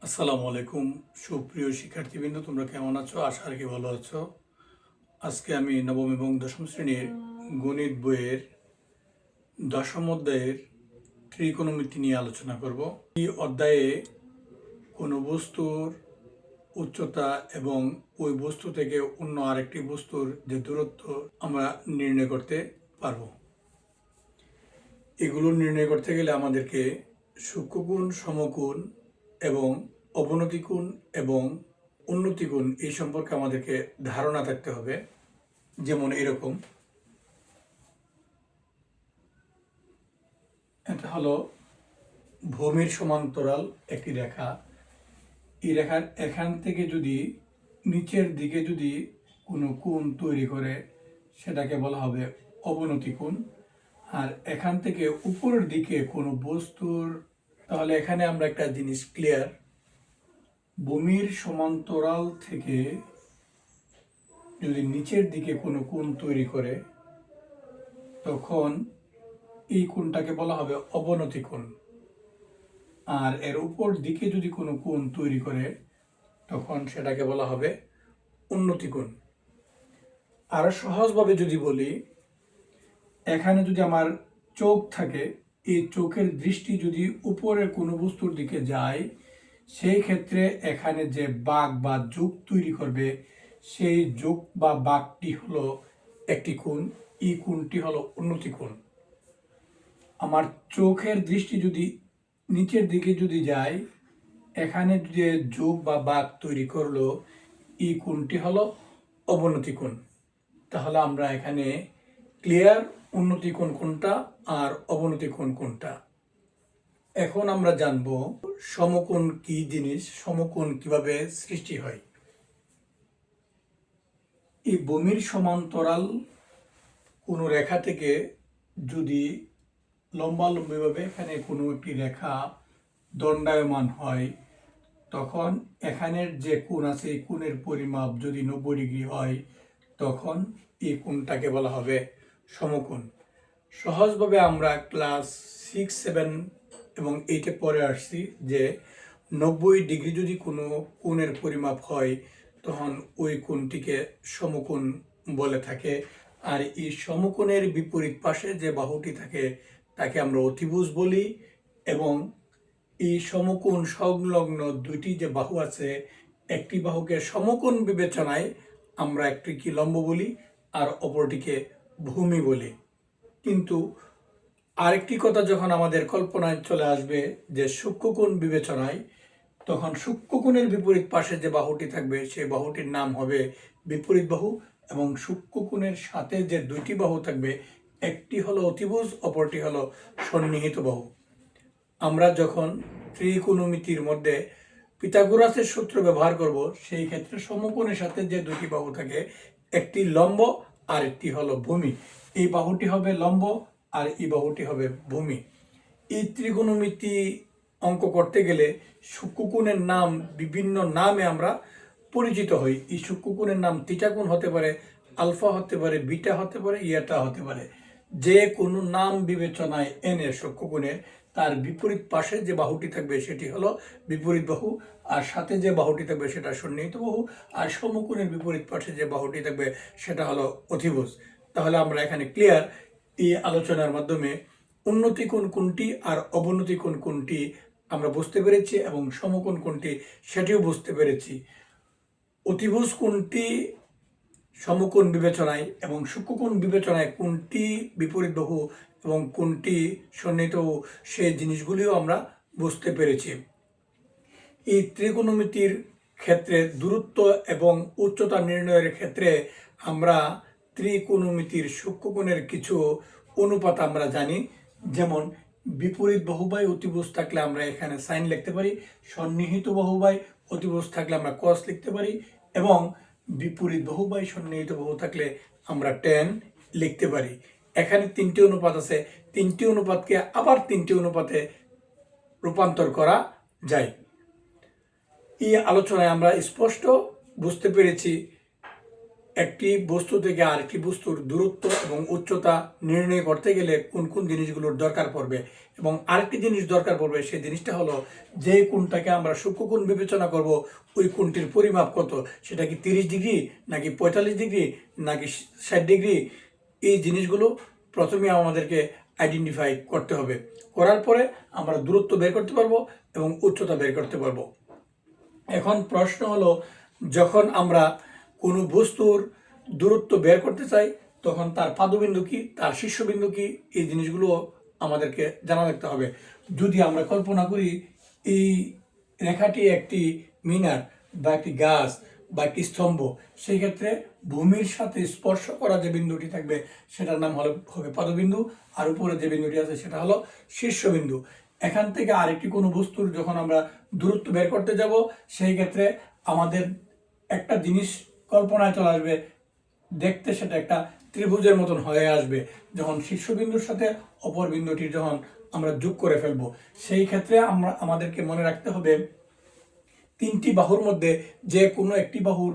আসসালামু আলাইকুম সুপ্রিয় শিক্ষার্থীবৃন্দ, তোমরা কেমন আছো? আশা রাখি ভালো আছো। আজকে আমি নবম এবং দশম শ্রেণীর গণিত বইয়ের দশম অধ্যায়ের ত্রিকোণমিতি নিয়ে আলোচনা করব। এই অধ্যায়ে কোনো বস্তুর উচ্চতা এবং ওই বস্তু থেকে অন্য আরেকটি বস্তুর যে দূরত্ব আমরা নির্ণয় করতে পারবো। এগুলো নির্ণয় করতে গেলে আমাদেরকে সূক্ষ্মকোণ, সমকোণ এবং অবনতি কোণ এবং উন্নতি কোণ এই সম্পর্কে আমাদেরকে ধারণা থাকতে হবে। যেমন এরকম, এটা হলো ভূমির সমান্তরাল একটি রেখা। এই রেখার এখান থেকে যদি নিচের দিকে যদি কোনো কোণ তৈরি করে সেটাকে বলা হবে অবনতি কোণ। আর এখান থেকে উপরের দিকে কোনো বস্তুর, তাহলে এখানে আমরা একটা জিনিস ক্লিয়ার, ভূমির সমান্তরাল থেকে যদি নিচের দিকে কোনো কোণ তৈরি করে তখন এই কোণটাকে বলা হবে অবনতি কোণ। আর এর উপর দিকে যদি কোনো কোণ তৈরি করে তখন সেটাকে বলা হবে উন্নতি কোণ। আরো সহজভাবে যদি বলি, এখানে যদি আমার চোখ থাকে, এই চোখের দৃষ্টি যদি উপরের কোনো বস্তুর দিকে যায়, সেই ক্ষেত্রে এখানে যে বাঁক বা যোগ তৈরি করবে সেই যোগ বা বাঁকটি হলো একটি কোণ। এই কোণটি হলো উন্নতি কোণ। আমার চোখের দৃষ্টি যদি নিচের দিকে যদি যায়, এখানে যে যোগ বা বাঁক তৈরি করলো এই কোণটি হলো অবনতি কোণ। তাহলে আমরা এখানে ক্লিয়ার উন্নতি কোণ কোনটা আর অবনতি কোণ কোনটা। এখন আমরা জানব সমকোণ কি জিনিস, সমকোণ কিভাবে সৃষ্টি হয়। এই ভূমির সমান্তরাল কোনো রেখা থেকে যদি লম্বালম্বিভাবে এখানে কোনো একটি রেখা দণ্ডায়মান হয়, তখন এখানের যে কোণ আছে এই কোণের পরিমাপ যদি 90 ডিগ্রি হয় তখন এই কোণটাকে বলা হবে সমকোণ। সহজভাবে আমরা ক্লাস 6, 7 এবং 8-এ পড়ে আসছি যে 90 ডিগ্রি যদি কোনো কোণের পরিমাপ হয় তখন ওই কোণটিকে সমকোণ বলে থাকে। আর এই সমকোণের বিপরীত পাশে যে বাহুটি থাকে তাকে আমরা অতিভুজ বলি, এবং এই সমকোণ সংলগ্ন দুইটি যে বাহু আছে, একটি বাহুকে সমকোণ বিবেচনায় আমরা একটিকে লম্ব বলি আর অপরটিকে ভূমি বলি। কিন্তু আরেকটি কথা যখন আমাদের কল্পনায় চলে আসবে যে সূক্ষ্মকোণ বিবেচনায়, তখন সূক্ষ্মকোণের বিপরীত পাশে যে বাহুটি থাকবে সেই বাহুটির নাম হবে বিপরীত বাহু, এবং সূক্ষ্মকোণের সাথে যে দুইটি বাহু থাকবে একটি হলো অতিভুজ, অপরটি হলো সন্নিহিত বাহু। আমরা যখন ত্রিকোণমিতির মধ্যে পিথাগোরাসের সূত্র ব্যবহার করব, সেই ক্ষেত্রে সমকোণের সাথে যে দুটি বাহু থাকে, একটি লম্ব আর একটি হলো ভূমি। এই বাহুটি হবে লম্ব আর এই বাহুটি হবে ভূমি। এই ত্রিকোণমিতি অঙ্ক করতে গেলে সূক্ষ্মকোণের নাম বিভিন্ন নামে আমরা পরিচিত হই। এই সূক্ষ্মকোণের নাম থিটা কোণ হতে পারে, আলফা হতে পারে, বিটা হতে পারে, ইয়েটা হতে পারে। যে কোনো নাম বিবেচনায় এনে সূক্ষ্মকোণের তার বিপরীত পাশে যে বাহুটি থাকবে সেটি হলো বিপরীত বাহু, আর সাথে যে বাহুটি থাকবে সেটা সন্নিহিত বাহু, আর সমকোণের বিপরীত পাশে যে বাহুটি থাকবে সেটা হলো অতিভুজ। তাহলে আমরা এখানে ক্লিয়ার, এই আলোচনার মাধ্যমে উন্নতি কোণ কোনটি আর অবনতি কোণ কোনটি আমরা বুঝতে পেরেছি, এবং সমকোণ কোনটি সেটিও বুঝতে পেরেছি। অতিভুজ কোনটি সমকোণ বিবেচনায় এবং সূক্ষ্মকোণ বিবেচনায় কোনটি বিপরীত বাহু এবং কোনটি সন্নিহিত বাহু, সেই জিনিসগুলিও আমরা বুঝতে পেরেছি। এই ত্রিকোণমিতির ক্ষেত্রে দূরত্ব এবং উচ্চতা নির্ণয়ের ক্ষেত্রে আমরা ত্রিকোণমিতির সূক্ষ্মকোণের কিছু অনুপাত আমরা জানি। যেমন বিপরীত বাহুবাই অতিভুজ থাকলে আমরা এখানে সাইন লিখতে পারি, সন্নিহিত বাহুবাই অতিভুজ থাকলে আমরা কস লিখতে পারি, এবং বিপরীত বাহুবাই সন্নিহিত বাহু থাকলে আমরা ট্যান লিখতে পারি। এখানে তিনটি অনুপাত আছে, তিনটি অনুপাতকে আবার তিনটি অনুপাতে রূপান্তর করা যায়। এই আলোচনায় আমরা স্পষ্ট বুঝতে পেরেছি একটি বস্তু থেকে আরেকটি বস্তুর দূরত্ব এবং উচ্চতা নির্ণয় করতে গেলে কোন কোন জিনিসগুলোর দরকার পড়বে, এবং আরেকটি জিনিস দরকার পড়বে, সেই জিনিসটা হলো যে কোণটাকে আমরা সূক্ষ্মকোণ বিবেচনা করব ওই কোণটির পরিমাপ কত, সেটা কি 30 ডিগ্রি নাকি 45 ডিগ্রি নাকি 60 ডিগ্রি। এই জিনিসগুলো প্রথমে আমাদেরকে আইডেন্টিফাই করতে হবে। করার পরে আমরা দূরত্ব বের করতে পারবো এবং উচ্চতা বের করতে পারবো। এখন প্রশ্ন হলো, যখন আমরা কোনো বস্তুর দূরত্ব বের করতে চাই তখন তার পাদবিন্দু কি, তার শীর্ষবিন্দু কি, এই জিনিসগুলো আমাদেরকে জানা রাখতে হবে। যদি আমরা কল্পনা করি এই রেখাটি একটি মিনার বা একটি গাছ বা একটি স্তম্ভ, সেই ক্ষেত্রে ভূমির সাথে স্পর্শ করা যে বিন্দুটি থাকবে সেটার নাম হবে পাদবিন্দু, আর উপরে যে বিন্দুটি আছে সেটা হলো শীর্ষবিন্দু। এখান থেকে আরেকটি কোনো বস্তুর যখন আমরা দূরত্ব বের করতে যাব, সেই ক্ষেত্রে আমাদের একটা জিনিস কল্পনায় চলে আসবে, দেখতে সেটা একটা ত্রিভুজের মতন হয়ে আসবে যখন শীর্ষবিন্দুর সাথে অপর বিন্দুটির যখন আমরা যোগ করে ফেলবো। সেই ক্ষেত্রে আমাদেরকে মনে রাখতে হবে, তিনটি বাহুর মধ্যে যে কোনো একটি বাহুর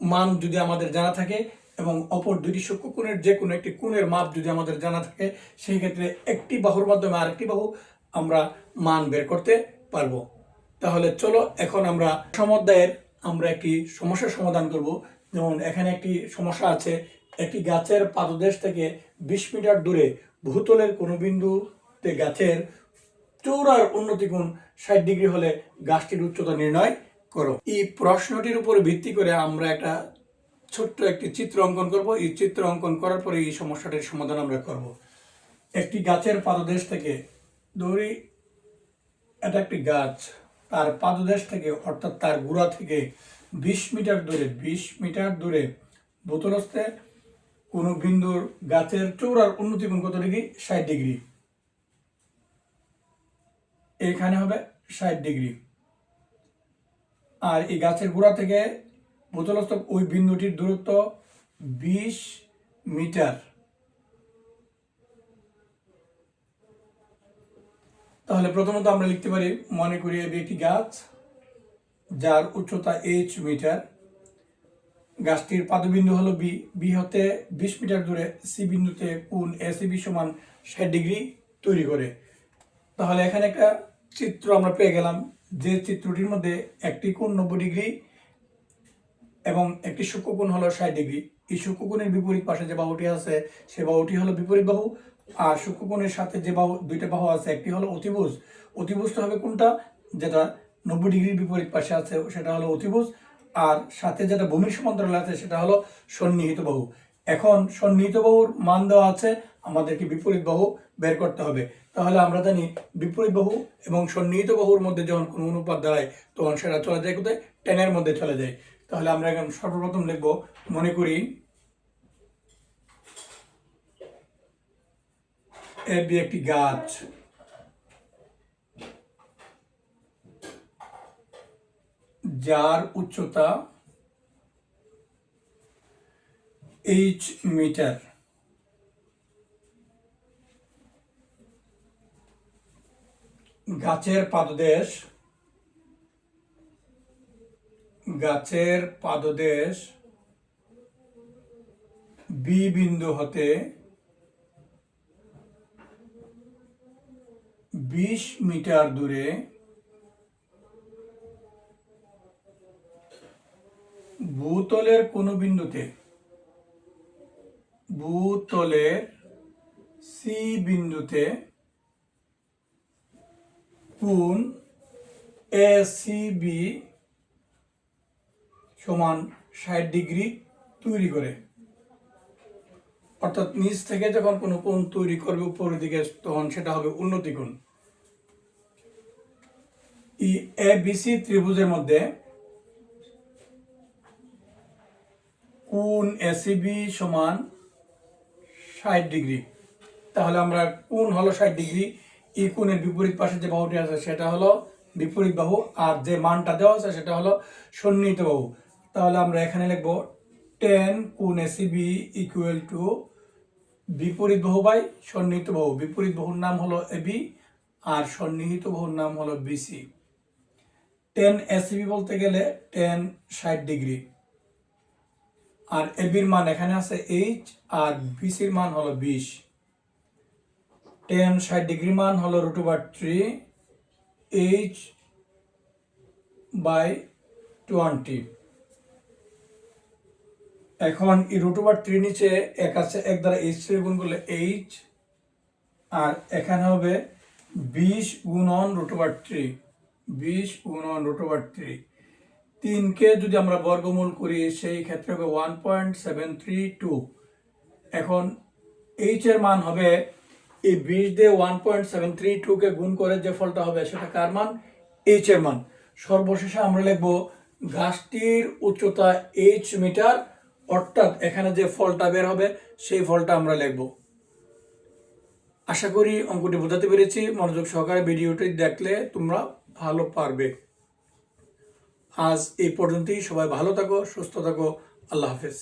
মান যদি আমাদের জানা থাকে এবং অপর দুটি সূক্ষ্মকোণের যে কোনো একটি কোণের মাপ যদি আমাদের জানা থাকে, সেই ক্ষেত্রে একটি বাহুর মাধ্যমে আরেকটি বাহু আমরা মান বের করতে পারবো। তাহলে চলো এখন আমরা সমঅধ্যায়ের আমরা একটি সমস্যার সমাধান করব। যেমন এখানে একটি সমস্যা আছে, একটি গাছের পাদদেশ থেকে 20 মিটার দূরে ভূতলের কোনো বিন্দুতে গাছের চৌড়ার উন্নতি কোণ 60 ডিগ্রি হলে গাছটির উচ্চতা নির্ণয় করো। এই প্রশ্নটির উপর ভিত্তি করে আমরা একটা ছোট্ট একটি চিত্র অঙ্কন করব। এই চিত্র অঙ্কন করার পরে এই সমস্যাটির সমাধান আমরা করব। একটি গাছের পাদদেশ থেকে, ধরি এটা একটি গাছ, তার পাদদেশ থেকে অর্থাৎ তার গোড়া থেকে 20 মিটার দূরে 20 মিটার দূরে ভূতলস্থে কোনো বিন্দুর গাছের চৌড়ার উন্নতি কোণ কত ডিগ্রি? 60 ডিগ্রি। এখানে হবে 60 ডিগ্রি। আর এই গাছের গোড়া থেকে ভূতলস্থ ওই বিন্দুটির দূরত্ব 20 মিটার। তাহলে প্রথমত আমরা লিখতে পারি, মনে করি একটি গাছ যার উচ্চতা h মিটার, গাছটির পাদবিন্দু হলো বি, বি হতে 20 মিটার দূরে সি বিন্দুতে কোণ এসিবি সমান 60 ডিগ্রি তৈরি করে। তাহলে এখানে একটা চিত্র আমরা পেয়ে গেলাম, যে চিত্রটির মধ্যে একটি কোণ 90 ডিগ্রি এবং একটি সূক্ষ্মকোণ হলো 60 ডিগ্রি। এই সূক্ষ্মকোণের বিপরীত পাশে যে বাহুটি আছে সে বাহুটি হলো বিপরীত বাহু, আর সূক্ষ্মকোণের সাথে যে বাহু, দুইটা বাহু আছে, একটি হলো অতিভুজ। অতিভুজটা হবে কোনটা? যেটা 90 ডিগ্রির বিপরীত পাশে আছে সেটা হলো অতিভুজ, আর সাথে যেটা ভূমির সমান্তরাল আছে সেটা হলো সন্নিহিত বাহু। এখন সন্নিহিত বাহুর মান দেওয়া আছে, আমাদেরকে বিপরীত বাহু বের করতে হবে। তাহলে আমরা জানি বিপরীত বাহু এবং সন্নিহিত বাহুর মধ্যে যখন কোনো অনুপাত দাঁড়ায় তখন সেটা চলে যায় কোথায়? টেনের মধ্যে চলে যায়। তাহলে আমরা এখন সর্বপ্রথম লিখব, মনে করি এবি একটি গাছ, যার উচ্চতা h মিটার। গাছের পাদদেশ বি বিন্দু হতে 20 মিটার দূরে ভূতলের কোনো বিন্দুতে, ভূতলের সি বিন্দুতে কোণ এসিবি সমান 60 ডিগ্রি তৈরি করে। অর্থাৎ নিচ থেকে যখন কোনো কোণ তৈরি করবে উপরের দিকে তখন সেটা হবে উন্নতি কোণ। এই এবিসি ত্রিভুজের মধ্যে কোণ এসিবি সমান 60 ডিগ্রি। তাহলে আমরা কোণ হলো 60 ডিগ্রি, এই কোণের বিপরীত পাশে যে বাহুটি আছে সেটা হলো বিপরীত বাহু, আর যে মানটা দেওয়া আছে সেটা হলো সন্নিহিত বাহু। তাহলে আমরা এখানে লিখব tan কোণ এসিবি ইকুয়াল টু বিপরীত বাহু বাই সন্নিহিত বাহু। বিপরীত বাহুর নাম হলো এবি আর সন্নিহিত বাহুর নাম হলো বিসি। tan এসিবি বলতে গেলে tan 60 ডিগ্রি আর এবির মান এখানে আছে এইচ, আর বিসির মান হলো 20। টেন 60 ডিগ্রি মান হলো √3 এইচ বাই 20। এখন এই √3 নিচে এক আছে, এক দ্বারা এইচ গুণ করলে এইচ, আর এখানে হবে 20 গুণন √3, 20 গুণন √3। 3কে যদি আমরা বর্গমূল করি সেই ক্ষেত্রে হবে 1.732। এখন এইচ এর মান হবে এই 20 দিয়ে 1.732 কে গুণ করে যে ফলটা হবে সেটা কার মান? এইচ এর মান। সর্বশেষে আমরা লিখব গাছটির উচ্চতা এইচ মিটার, অর্থাৎ এখানে যে ফলটা বের হবে সেই ফলটা আমরা লিখব। আশা করি অঙ্কটি বোঝাতে পেরেছি। মনোযোগ সহকারে ভিডিওটি দেখলে তোমরা ভালো পারবে। আজ এই পর্যন্তই। সবাই ভালো থাকো, সুস্থ থাকো। আল্লাহ হাফেজ।